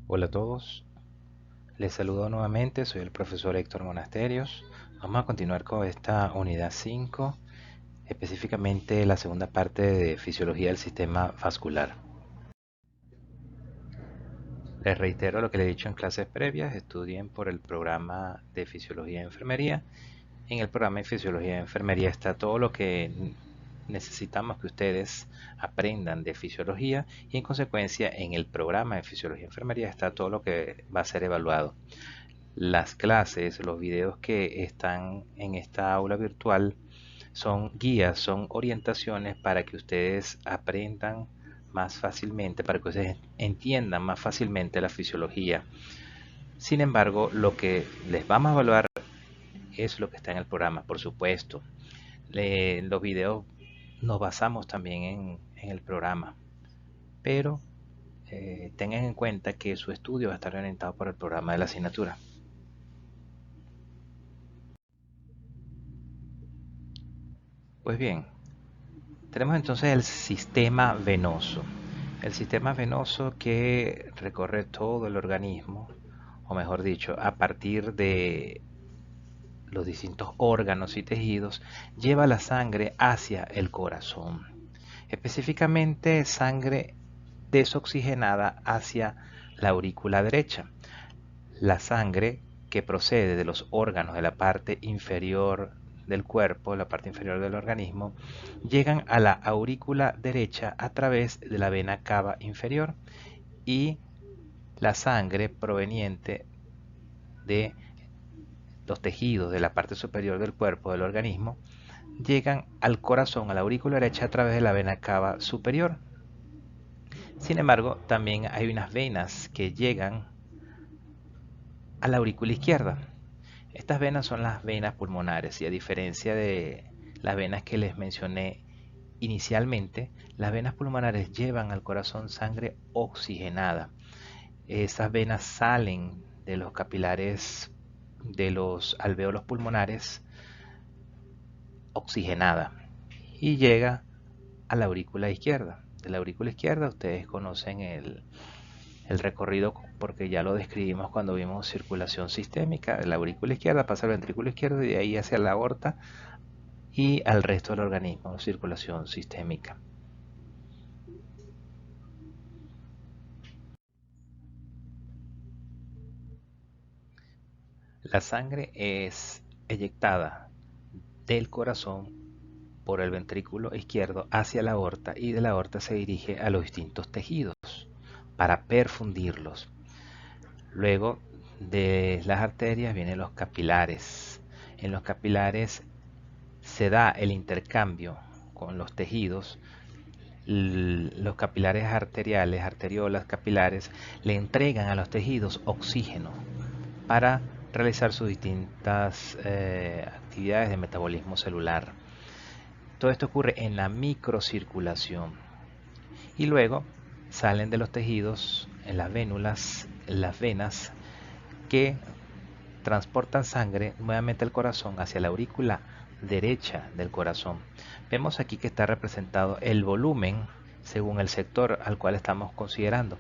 Hola a todos, les saludo nuevamente, soy el profesor Héctor Monasterios. Vamos a continuar con esta unidad 5, específicamente la segunda parte de fisiología del sistema vascular. Les reitero lo que les he dicho en clases previas, estudien por el programa de fisiología de enfermería. En el programa de fisiología de enfermería está todo lo que necesitamos que ustedes aprendan de fisiología y en consecuencia en el programa de fisiología de enfermería está todo lo que va a ser evaluado. Las clases, los videos que están en esta aula virtual son guías, son orientaciones para que ustedes aprendan más fácilmente, para que ustedes entiendan más fácilmente la fisiología. Sin embargo, lo que les vamos a evaluar es lo que está en el programa, por supuesto. Los videos nos basamos también en el programa, pero tengan en cuenta que su estudio va a estar orientado por el programa de la asignatura. Pues bien, tenemos entonces el sistema venoso. El sistema venoso que recorre todo el organismo, o mejor dicho, a partir de los distintos órganos y tejidos, lleva la sangre hacia el corazón. Específicamente sangre desoxigenada hacia la aurícula derecha. La sangre que procede de los órganos de la parte inferior del cuerpo, la parte inferior del organismo, llegan a la aurícula derecha a través de la vena cava inferior y la sangre proveniente de los tejidos de la parte superior del cuerpo del organismo llegan al corazón, a la aurícula derecha a través de la vena cava superior. Sin embargo, también hay unas venas que llegan a la aurícula izquierda. Estas venas son las venas pulmonares y a diferencia de las venas que les mencioné inicialmente, las venas pulmonares llevan al corazón sangre oxigenada. Esas venas salen de los capilares de los alvéolos pulmonares oxigenada y llega a la aurícula izquierda. De la aurícula izquierda ustedes conocen el recorrido porque ya lo describimos cuando vimos circulación sistémica. De la aurícula izquierda pasa al ventrículo izquierdo y de ahí hacia la aorta y al resto del organismo, circulación sistémica. La sangre es eyectada del corazón por el ventrículo izquierdo hacia la aorta y de la aorta se dirige a los distintos tejidos para perfundirlos. Luego de las arterias vienen los capilares. En los capilares se da el intercambio con los tejidos. Los capilares arteriales, arteriolas, capilares, le entregan a los tejidos oxígeno para realizar sus distintas actividades de metabolismo celular. Todo esto ocurre en la microcirculación y luego salen de los tejidos en las vénulas, las venas que transportan sangre nuevamente al corazón hacia la aurícula derecha del corazón. Vemos aquí que está representado el volumen según el sector al cual estamos considerando.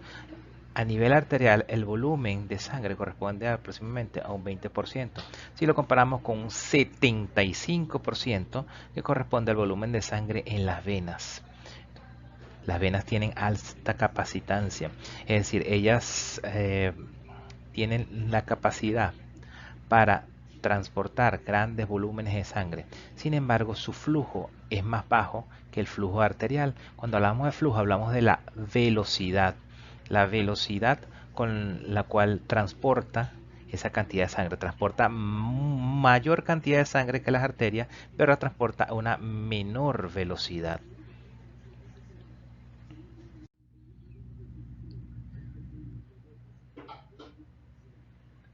A nivel arterial, el volumen de sangre corresponde aproximadamente a un 20%. Si lo comparamos con un 75% que corresponde al volumen de sangre en las venas. Las venas tienen alta capacitancia, es decir, ellas tienen la capacidad para transportar grandes volúmenes de sangre. Sin embargo, su flujo es más bajo que el flujo arterial. Cuando hablamos de flujo, hablamos de la velocidad con la cual transporta esa cantidad de sangre. Transporta mayor cantidad de sangre que las arterias, pero la transporta a una menor velocidad.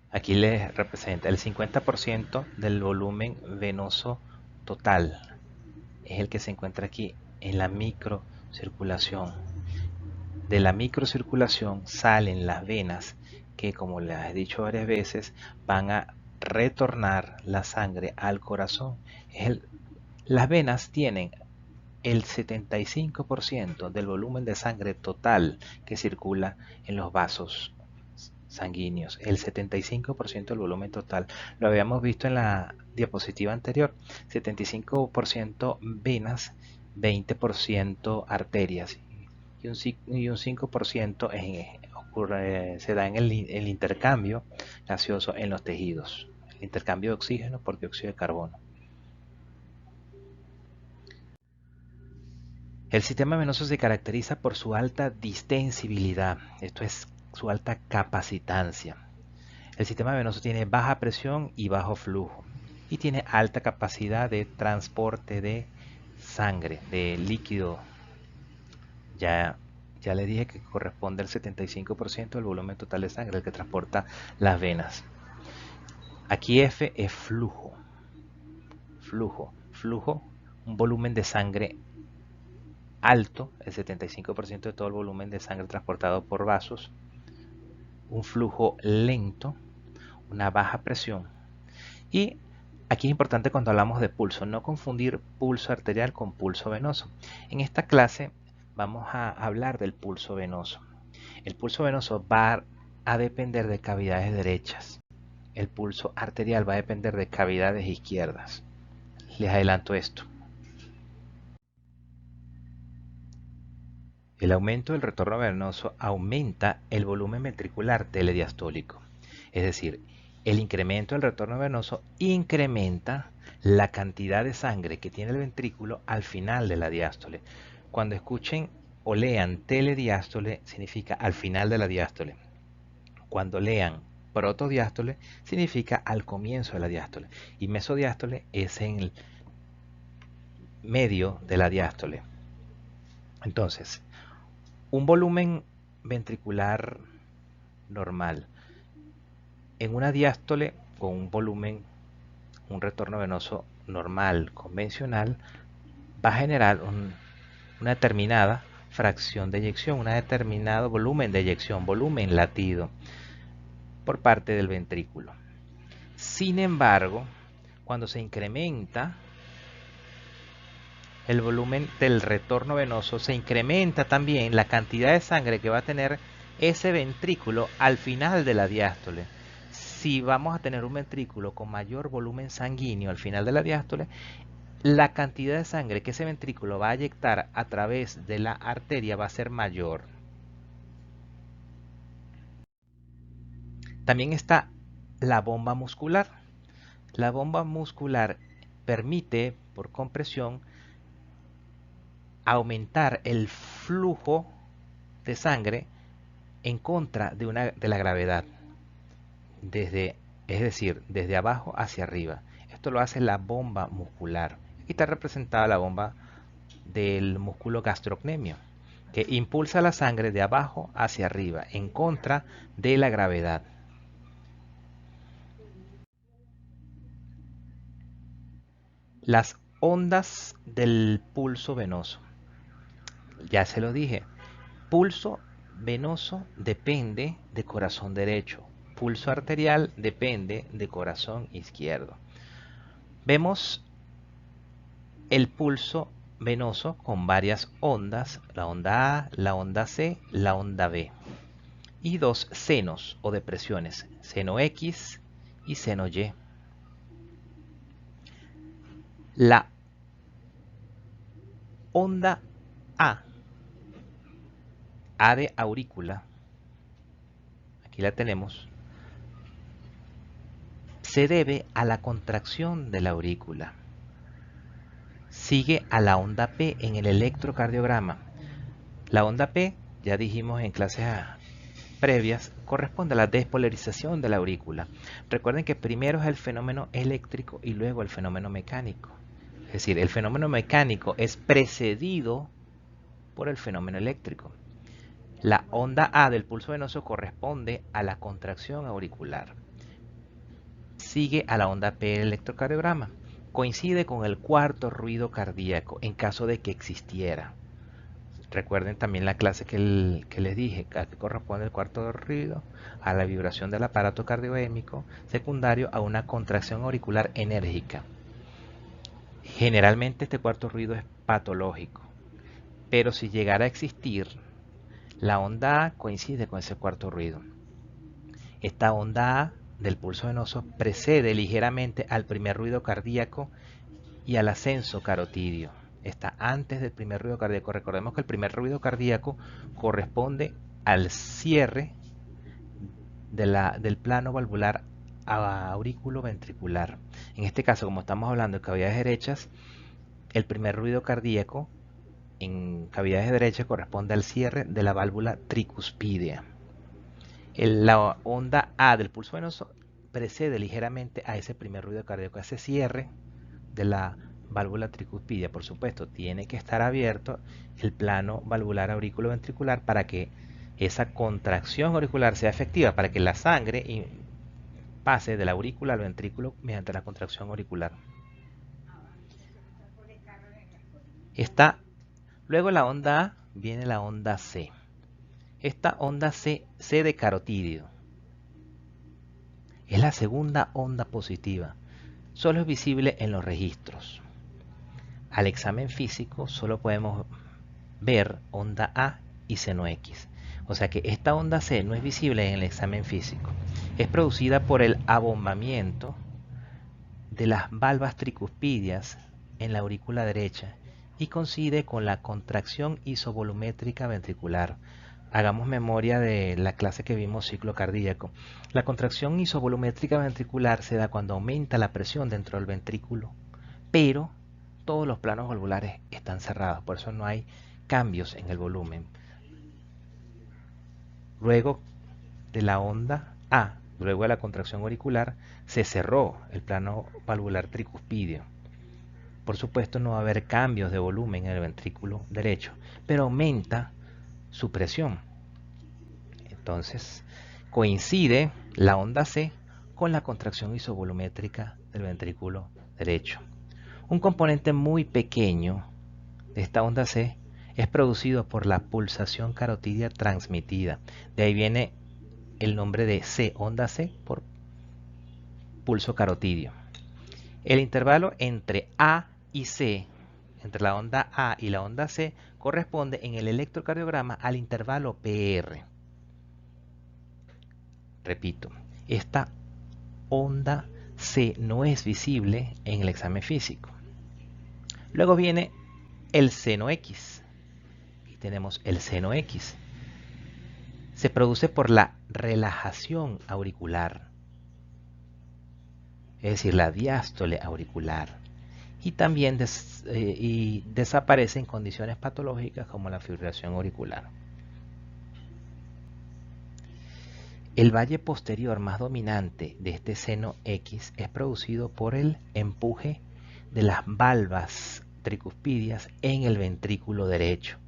Aquí les representa el 50% del volumen venoso total. Es el que se encuentra aquí en la microcirculación. De la microcirculación salen las venas que, como les he dicho varias veces, van a retornar la sangre al corazón. Las venas tienen el 75% del volumen de sangre total que circula en los vasos sanguíneos, el 75% del volumen total. Lo habíamos visto en la diapositiva anterior, 75% venas, 20% arterias y un 5% se da en el intercambio gaseoso en los tejidos, el intercambio de oxígeno por dióxido de carbono. El sistema venoso se caracteriza por su alta distensibilidad, esto es su alta capacitancia. El sistema venoso tiene baja presión y bajo flujo y tiene alta capacidad de transporte de sangre, de líquido. Ya les dije que corresponde al 75% del volumen total de sangre, el que transporta las venas. Aquí F es flujo. Flujo, un volumen de sangre alto, el 75% de todo el volumen de sangre transportado por vasos. Un flujo lento, una baja presión. Y aquí es importante cuando hablamos de pulso, no confundir pulso arterial con pulso venoso. En esta clase vamos a hablar del pulso venoso. El pulso venoso va a depender de cavidades derechas. El pulso arterial va a depender de cavidades izquierdas. Les adelanto esto. El aumento del retorno venoso aumenta el volumen ventricular telediastólico. Es decir, el incremento del retorno venoso incrementa la cantidad de sangre que tiene el ventrículo al final de la diástole. Cuando escuchen o lean telediástole, significa al final de la diástole. Cuando lean protodiástole, significa al comienzo de la diástole. Y mesodiástole es en el medio de la diástole. Entonces, un volumen ventricular normal en una diástole con un volumen, un retorno venoso normal, convencional, va a generar una determinada fracción de eyección, un determinado volumen de eyección, volumen latido por parte del ventrículo. Sin embargo, cuando se incrementa el volumen del retorno venoso, se incrementa también la cantidad de sangre que va a tener ese ventrículo al final de la diástole. Si vamos a tener un ventrículo con mayor volumen sanguíneo al final de la diástole, la cantidad de sangre que ese ventrículo va a eyectar a través de la arteria va a ser mayor. También está la bomba muscular. La bomba muscular permite, por compresión, aumentar el flujo de sangre en contra de la gravedad, es decir, desde abajo hacia arriba. Esto lo hace la bomba muscular. Aquí está representada la bomba del músculo gastrocnemio, que impulsa la sangre de abajo hacia arriba en contra de la gravedad. Las ondas del pulso venoso. Ya se lo dije, pulso venoso depende de corazón derecho. Pulso arterial depende de corazón izquierdo. Vemos el pulso venoso con varias ondas, la onda A, la onda C, la onda B. Y dos senos o depresiones, seno X y seno Y. La onda A de aurícula, aquí la tenemos, se debe a la contracción de la aurícula. Sigue a la onda P en el electrocardiograma. La onda P, ya dijimos en clases previas, corresponde a la despolarización de la aurícula. Recuerden que primero es el fenómeno eléctrico y luego el fenómeno mecánico. Es decir, el fenómeno mecánico es precedido por el fenómeno eléctrico. La onda A del pulso venoso corresponde a la contracción auricular. Sigue a la onda P del electrocardiograma. Coincide con el cuarto ruido cardíaco en caso de que existiera. Recuerden también la clase que les dije, a que corresponde el cuarto ruido, a la vibración del aparato cardioémico, secundario a una contracción auricular enérgica. Generalmente este cuarto ruido es patológico, pero si llegara a existir, la onda A coincide con ese cuarto ruido. Esta onda A del pulso venoso precede ligeramente al primer ruido cardíaco y al ascenso carotidio. Está antes del primer ruido cardíaco. Recordemos que el primer ruido cardíaco corresponde al cierre del plano valvular aurículo-ventricular. En este caso, como estamos hablando de cavidades derechas, el primer ruido cardíaco en cavidades derechas corresponde al cierre de la válvula tricuspidea. La onda A del pulso venoso precede ligeramente a ese primer ruido cardíaco, a ese cierre de la válvula tricuspidea. Por supuesto, tiene que estar abierto el plano valvular aurículo-ventricular para que esa contracción auricular sea efectiva, para que la sangre pase de la aurícula al ventrículo mediante la contracción auricular. Luego la onda A viene la onda C. Esta onda C de carotidio, es la segunda onda positiva. Solo es visible en los registros. Al examen físico solo podemos ver onda A y seno X. O sea que esta onda C no es visible en el examen físico. Es producida por el abombamiento de las valvas tricuspidias en la aurícula derecha y coincide con la contracción isovolumétrica ventricular. Hagamos memoria de la clase que vimos ciclo cardíaco. La contracción isovolumétrica ventricular se da cuando aumenta la presión dentro del ventrículo, pero todos los planos valvulares están cerrados, por eso no hay cambios en el volumen. Luego de la onda A, luego de la contracción auricular, se cerró el plano valvular tricuspidio. Por supuesto no va a haber cambios de volumen en el ventrículo derecho, pero aumenta su presión. Entonces coincide la onda C con la contracción isovolumétrica del ventrículo derecho. Un componente muy pequeño de esta onda C es producido por la pulsación carotidia transmitida. De ahí viene el nombre de C, onda C, por pulso carotidio. El intervalo entre A y C, entre la onda A y la onda C, corresponde en el electrocardiograma al intervalo PR. Repito, esta onda C no es visible en el examen físico. Luego viene el seno X. Aquí tenemos el seno X. Se produce por la relajación auricular, es decir, la diástole auricular. Y también desaparece en condiciones patológicas como la fibrilación auricular. El valle posterior más dominante de este seno X es producido por el empuje de las valvas tricuspidias en el ventrículo derecho.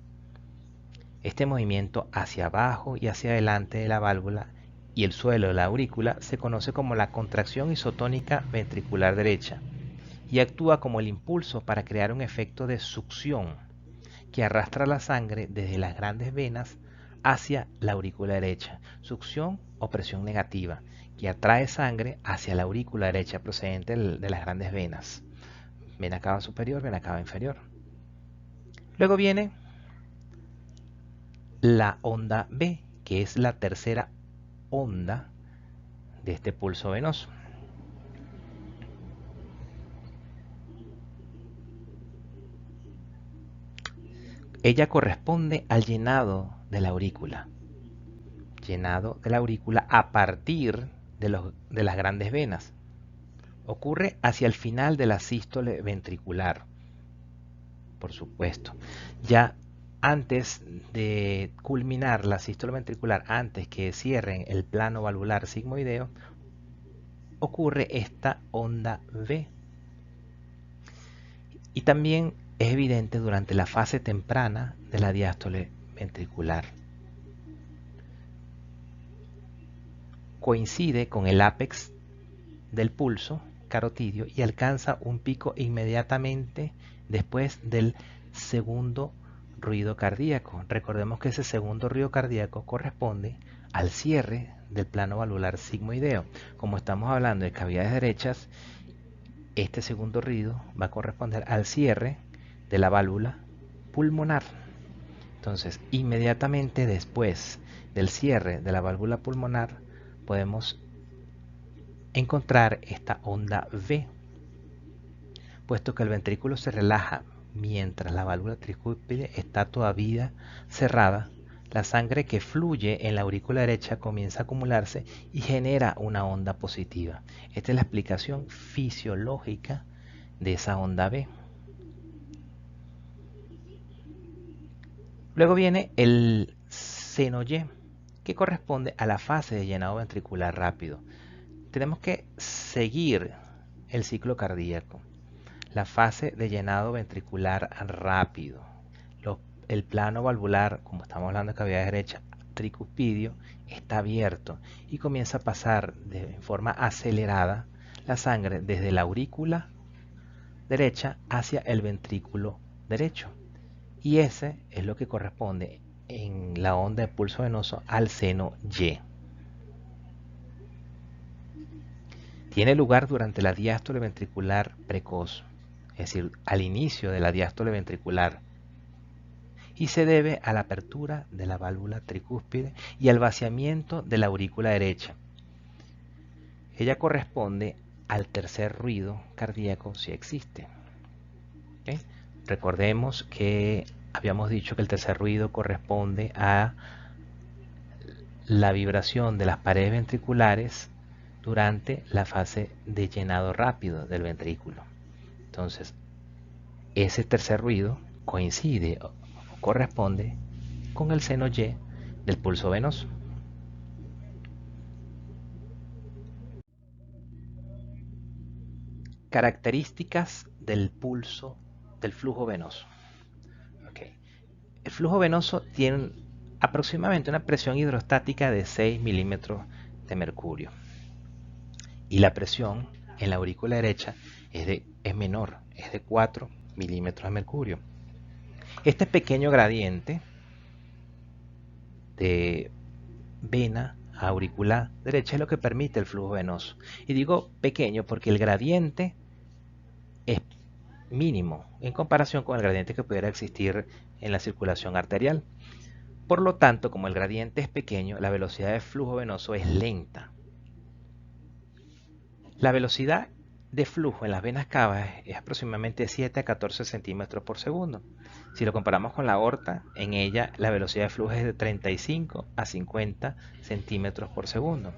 Este movimiento hacia abajo y hacia adelante de la válvula y el suelo de la aurícula se conoce como la contracción isotónica ventricular derecha y actúa como el impulso para crear un efecto de succión que arrastra la sangre desde las grandes venas hacia la aurícula derecha. Succión o presión negativa que atrae sangre hacia la aurícula derecha procedente de las grandes venas. Vena cava superior, vena cava inferior. Luego viene la onda B, que es la tercera onda de este pulso venoso. Ella corresponde al llenado de la aurícula. Llenado de la aurícula a partir de las grandes venas. Ocurre hacia el final de la sístole ventricular, por supuesto. Ya antes de culminar la sístole ventricular, antes que cierren el plano valvular sigmoideo, ocurre esta onda V. Y también es evidente durante la fase temprana de la diástole ventricular. Coincide con el ápex del pulso carotidio y alcanza un pico inmediatamente después del segundo ruido cardíaco. Recordemos que ese segundo ruido cardíaco corresponde al cierre del plano valvular sigmoideo. Como estamos hablando de cavidades derechas, este segundo ruido va a corresponder al cierre de la válvula pulmonar. Entonces, inmediatamente después del cierre de la válvula pulmonar, podemos encontrar esta onda V, puesto que el ventrículo se relaja mientras la válvula tricúspide está todavía cerrada. La sangre que fluye en la aurícula derecha comienza a acumularse y genera una onda positiva. Esta es la explicación fisiológica de esa onda V. Luego viene el seno Y, que corresponde a la fase de llenado ventricular rápido. Tenemos que seguir el ciclo cardíaco. La fase de llenado ventricular rápido. El plano valvular, como estamos hablando de cavidad derecha, tricuspidio, está abierto y comienza a pasar de forma acelerada la sangre desde la aurícula derecha hacia el ventrículo derecho. Y ese es lo que corresponde en la onda de pulso venoso al seno Y. Tiene lugar durante la diástole ventricular precoz, es decir, al inicio de la diástole ventricular, y se debe a la apertura de la válvula tricúspide y al vaciamiento de la aurícula derecha. Ella corresponde al tercer ruido cardíaco si existe. ¿Okay? Recordemos que habíamos dicho que el tercer ruido corresponde a la vibración de las paredes ventriculares durante la fase de llenado rápido del ventrículo. Entonces, ese tercer ruido coincide o corresponde con el seno Y del pulso venoso. Características del pulso del flujo venoso. Okay. El flujo venoso tiene aproximadamente una presión hidrostática de 6 milímetros de mercurio y la presión en la aurícula derecha es menor, es de 4 milímetros de mercurio. Este pequeño gradiente de vena a auricular derecha es lo que permite el flujo venoso. Y digo pequeño porque el gradiente es mínimo en comparación con el gradiente que pudiera existir en la circulación arterial. Por lo tanto, como el gradiente es pequeño, la velocidad de flujo venoso es lenta. La velocidad de flujo en las venas cavas es aproximadamente 7 a 14 centímetros por segundo. Si lo comparamos con la aorta, en ella la velocidad de flujo es de 35 a 50 centímetros por segundo,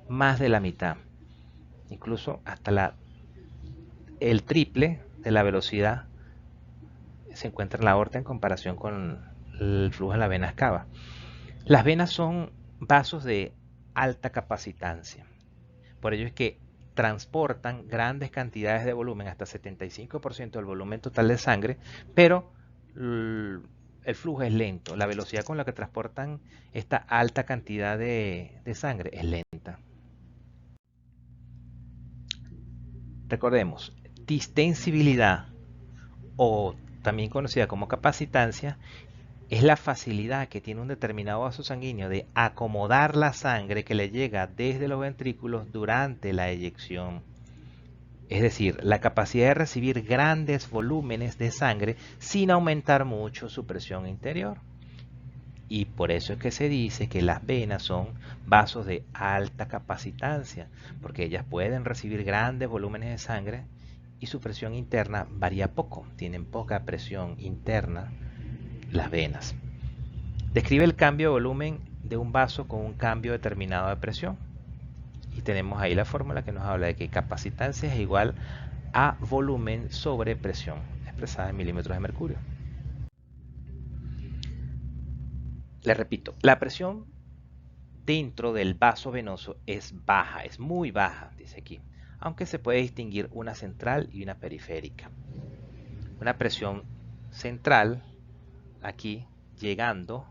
más de la mitad, incluso hasta el triple de la velocidad se encuentra en la aorta en comparación con el flujo en las venas cavas. Las venas son vasos de alta capacitancia, por ello es que transportan grandes cantidades de volumen, hasta 75% del volumen total de sangre, pero el flujo es lento. La velocidad con la que transportan esta alta cantidad de sangre es lenta. Recordemos, distensibilidad, o también conocida como capacitancia, es la facilidad que tiene un determinado vaso sanguíneo de acomodar la sangre que le llega desde los ventrículos durante la eyección. Es decir, la capacidad de recibir grandes volúmenes de sangre sin aumentar mucho su presión interior. Y por eso es que se dice que las venas son vasos de alta capacitancia, porque ellas pueden recibir grandes volúmenes de sangre y su presión interna varía poco, tienen poca presión interna las venas. Describe el cambio de volumen de un vaso con un cambio determinado de presión. Y tenemos ahí la fórmula que nos habla de que capacitancia es igual a volumen sobre presión, expresada en milímetros de mercurio. Le repito, la presión dentro del vaso venoso es baja, es muy baja, dice aquí, aunque se puede distinguir una central y una periférica. Una presión central, aquí llegando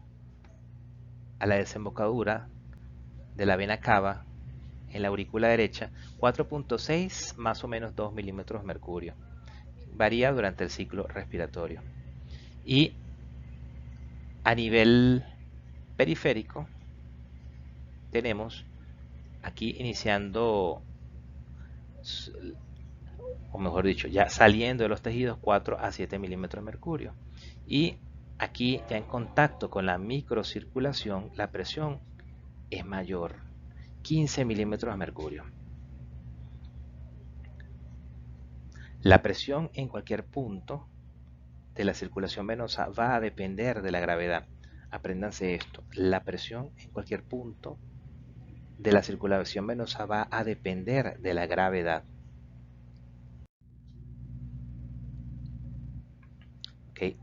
a la desembocadura de la vena cava en la aurícula derecha, 4.6 más o menos 2 milímetros de mercurio. Varía durante el ciclo respiratorio. Y a nivel periférico tenemos aquí iniciando, o mejor dicho, ya saliendo de los tejidos, 4 a 7 milímetros de mercurio. Y aquí ya en contacto con la microcirculación, la presión es mayor 15 milímetros de mercurio. La presión en cualquier punto de la circulación venosa va a depender de la gravedad. Apréndanse esto, la presión en cualquier punto de la circulación venosa va a depender de la gravedad. ¿Okay?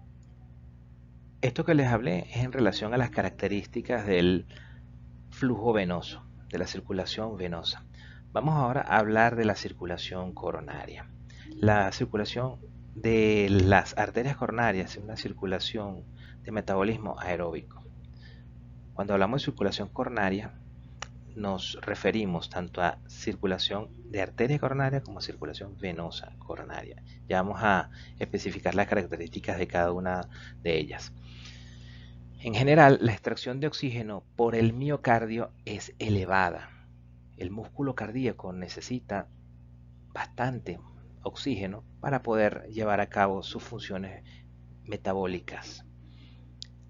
Esto que les hablé es en relación a las características del flujo venoso, de la circulación venosa. Vamos ahora a hablar de la circulación coronaria. La circulación de las arterias coronarias es una circulación de metabolismo aeróbico. Cuando hablamos de circulación coronaria, nos referimos tanto a circulación de arteria coronaria como a circulación venosa coronaria. Ya vamos a especificar las características de cada una de ellas. En general, la extracción de oxígeno por el miocardio es elevada. El músculo cardíaco necesita bastante oxígeno para poder llevar a cabo sus funciones metabólicas.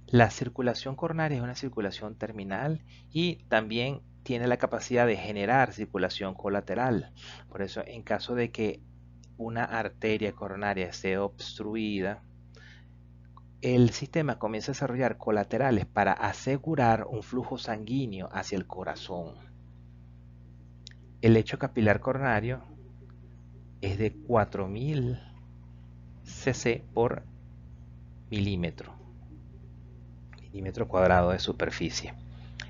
La circulación coronaria es una circulación terminal y también tiene la capacidad de generar circulación colateral. Por eso, en caso de que una arteria coronaria esté obstruida, el sistema comienza a desarrollar colaterales para asegurar un flujo sanguíneo hacia el corazón. El lecho capilar coronario es de 4000 cc por milímetro cuadrado de superficie.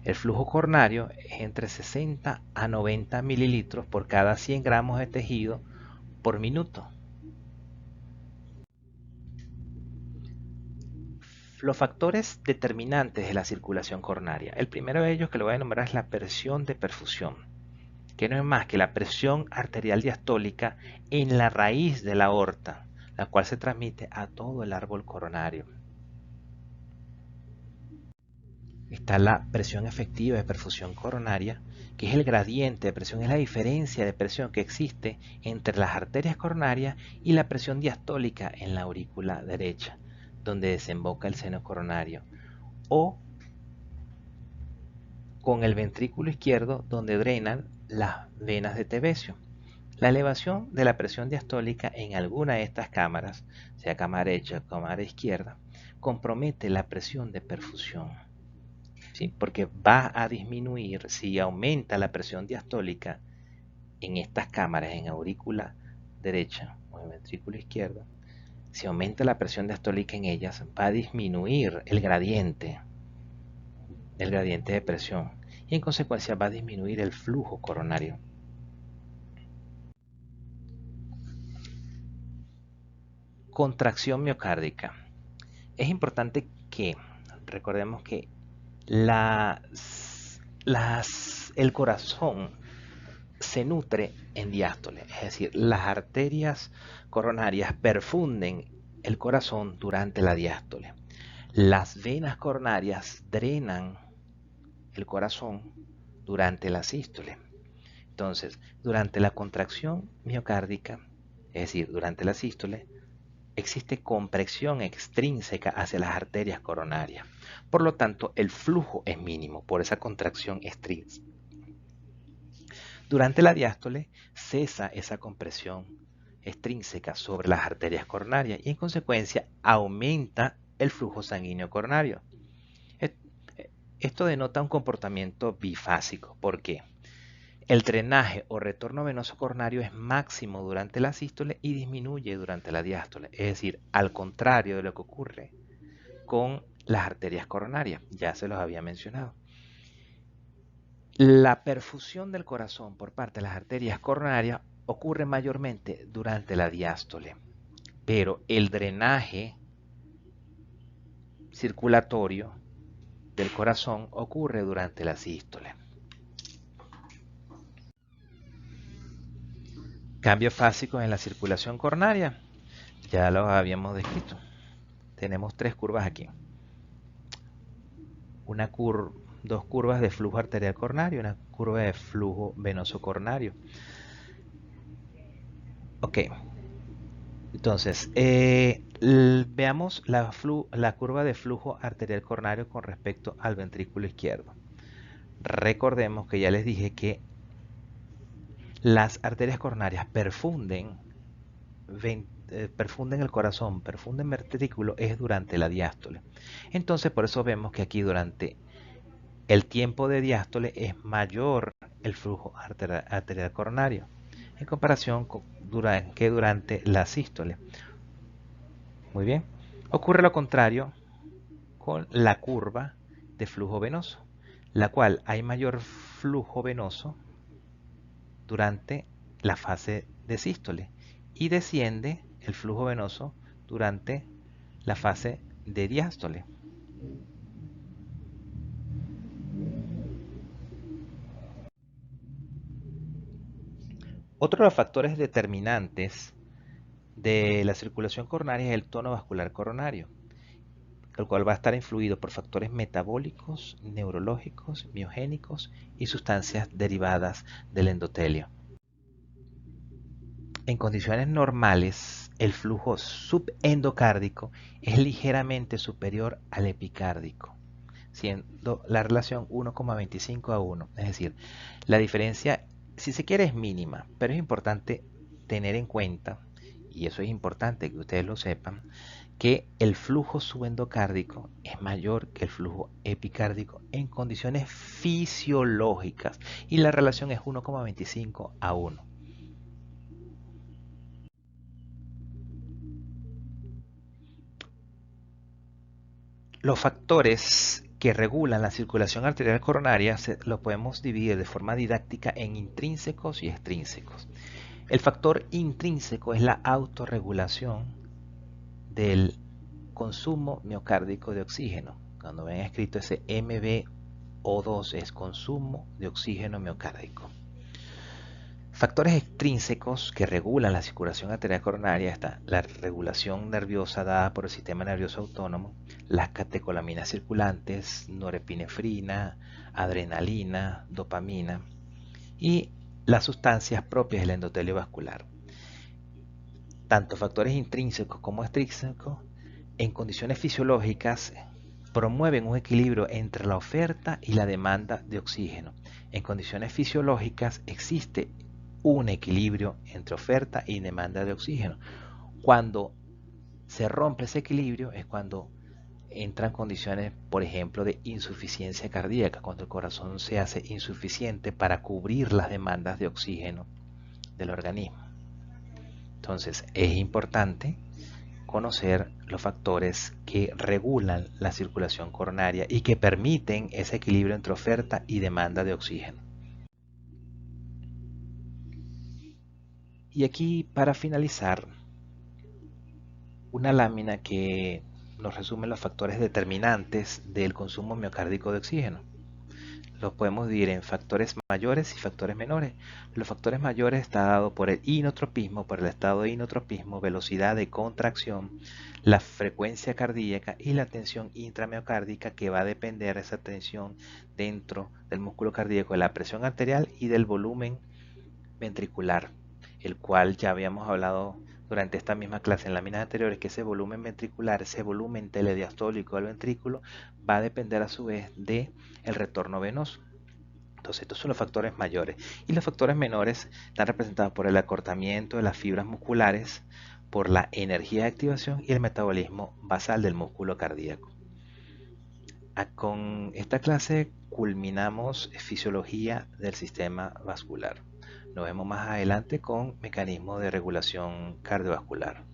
El flujo coronario es entre 60 a 90 mililitros por cada 100 gramos de tejido por minuto. Los factores determinantes de la circulación coronaria. El primero de ellos que lo voy a nombrar es la presión de perfusión, que no es más que la presión arterial diastólica en la raíz de la aorta, la cual se transmite a todo el árbol coronario. Está la presión efectiva de perfusión coronaria, que es el gradiente de presión, es la diferencia de presión que existe entre las arterias coronarias y la presión diastólica en la aurícula derecha, donde desemboca el seno coronario, o con el ventrículo izquierdo, donde drenan las venas de Tebecio. La elevación de la presión diastólica en alguna de estas cámaras, sea cámara derecha o cámara izquierda, compromete la presión de perfusión. ¿Sí? Porque va a disminuir si aumenta la presión diastólica en estas cámaras, en aurícula derecha o en ventrículo izquierdo. Si aumenta la presión diastólica en ellas, va a disminuir el gradiente de presión y en consecuencia va a disminuir el flujo coronario. Contracción miocárdica. Es importante que recordemos que el corazón se nutre en diástole, es decir, las arterias coronarias perfunden el corazón durante la diástole. Las venas coronarias drenan el corazón durante la sístole. Entonces, durante la contracción miocárdica, es decir, durante la sístole, existe compresión extrínseca hacia las arterias coronarias. Por lo tanto, el flujo es mínimo por esa contracción extrínseca. Durante la diástole cesa esa compresión extrínseca sobre las arterias coronarias y en consecuencia aumenta el flujo sanguíneo coronario. Esto denota un comportamiento bifásico. ¿Por qué? El drenaje o retorno venoso coronario es máximo durante la sístole y disminuye durante la diástole. Es decir, al contrario de lo que ocurre con las arterias coronarias. Ya se los había mencionado. La perfusión del corazón por parte de las arterias coronarias ocurre mayormente durante la diástole, pero el drenaje circulatorio del corazón ocurre durante la sístole. Cambios fásicos en la circulación coronaria, ya los habíamos descrito. Tenemos tres curvas aquí. Dos curvas de flujo arterial coronario, una curva de flujo venoso coronario. Ok. Entonces, veamos la curva de flujo arterial coronario con respecto al ventrículo izquierdo. Recordemos que ya les dije que las arterias coronarias perfunden el corazón, perfunden el ventrículo es durante la diástole. Entonces por eso vemos que aquí durante el tiempo de diástole es mayor el flujo arterial coronario en comparación con durante la sístole. Muy bien. Ocurre lo contrario con la curva de flujo venoso, la cual hay mayor flujo venoso durante la fase de sístole y desciende el flujo venoso durante la fase de diástole. Otro de los factores determinantes de la circulación coronaria es el tono vascular coronario, el cual va a estar influido por factores metabólicos, neurológicos, miogénicos y sustancias derivadas del endotelio. En condiciones normales, el flujo subendocárdico es ligeramente superior al epicárdico, siendo la relación 1,25 a 1. Es decir, la diferencia, si se quiere, es mínima, pero es importante tener en cuenta, y eso es importante que ustedes lo sepan, que el flujo subendocárdico es mayor que el flujo epicárdico en condiciones fisiológicas y la relación es 1,25 a 1. Los factores que regulan la circulación arterial coronaria los podemos dividir de forma didáctica en intrínsecos y extrínsecos. El factor intrínseco es la autorregulación del consumo miocárdico de oxígeno. Cuando ven escrito ese MbO2 es consumo de oxígeno miocárdico. Factores extrínsecos que regulan la circulación arterial coronaria está la regulación nerviosa dada por el sistema nervioso autónomo, las catecolaminas circulantes, norepinefrina, adrenalina, dopamina y las sustancias propias del endotelio vascular. Tanto factores intrínsecos como extrínsecos en condiciones fisiológicas promueven un equilibrio entre la oferta y la demanda de oxígeno. En condiciones fisiológicas existe un equilibrio entre oferta y demanda de oxígeno. Cuando se rompe ese equilibrio es cuando entran condiciones, por ejemplo, de insuficiencia cardíaca, cuando el corazón se hace insuficiente para cubrir las demandas de oxígeno del organismo. Entonces es importante conocer los factores que regulan la circulación coronaria y que permiten ese equilibrio entre oferta y demanda de oxígeno. Y aquí, para finalizar, una lámina que nos resume los factores determinantes del consumo miocárdico de oxígeno. Los podemos dividir en factores mayores y factores menores. Los factores mayores está dado por el inotropismo, por el estado de inotropismo, velocidad de contracción, la frecuencia cardíaca y la tensión intramiocárdica, que va a depender de esa tensión dentro del músculo cardíaco, de la presión arterial y del volumen ventricular, el cual ya habíamos hablado durante esta misma clase en láminas anteriores, que ese volumen ventricular, ese volumen telediastólico del ventrículo, va a depender a su vez de el retorno venoso. Entonces estos son los factores mayores, y los factores menores están representados por el acortamiento de las fibras musculares, por la energía de activación y el metabolismo basal del músculo cardíaco. Con esta clase culminamos fisiología del sistema vascular. Nos vemos más adelante con mecanismos de regulación cardiovascular.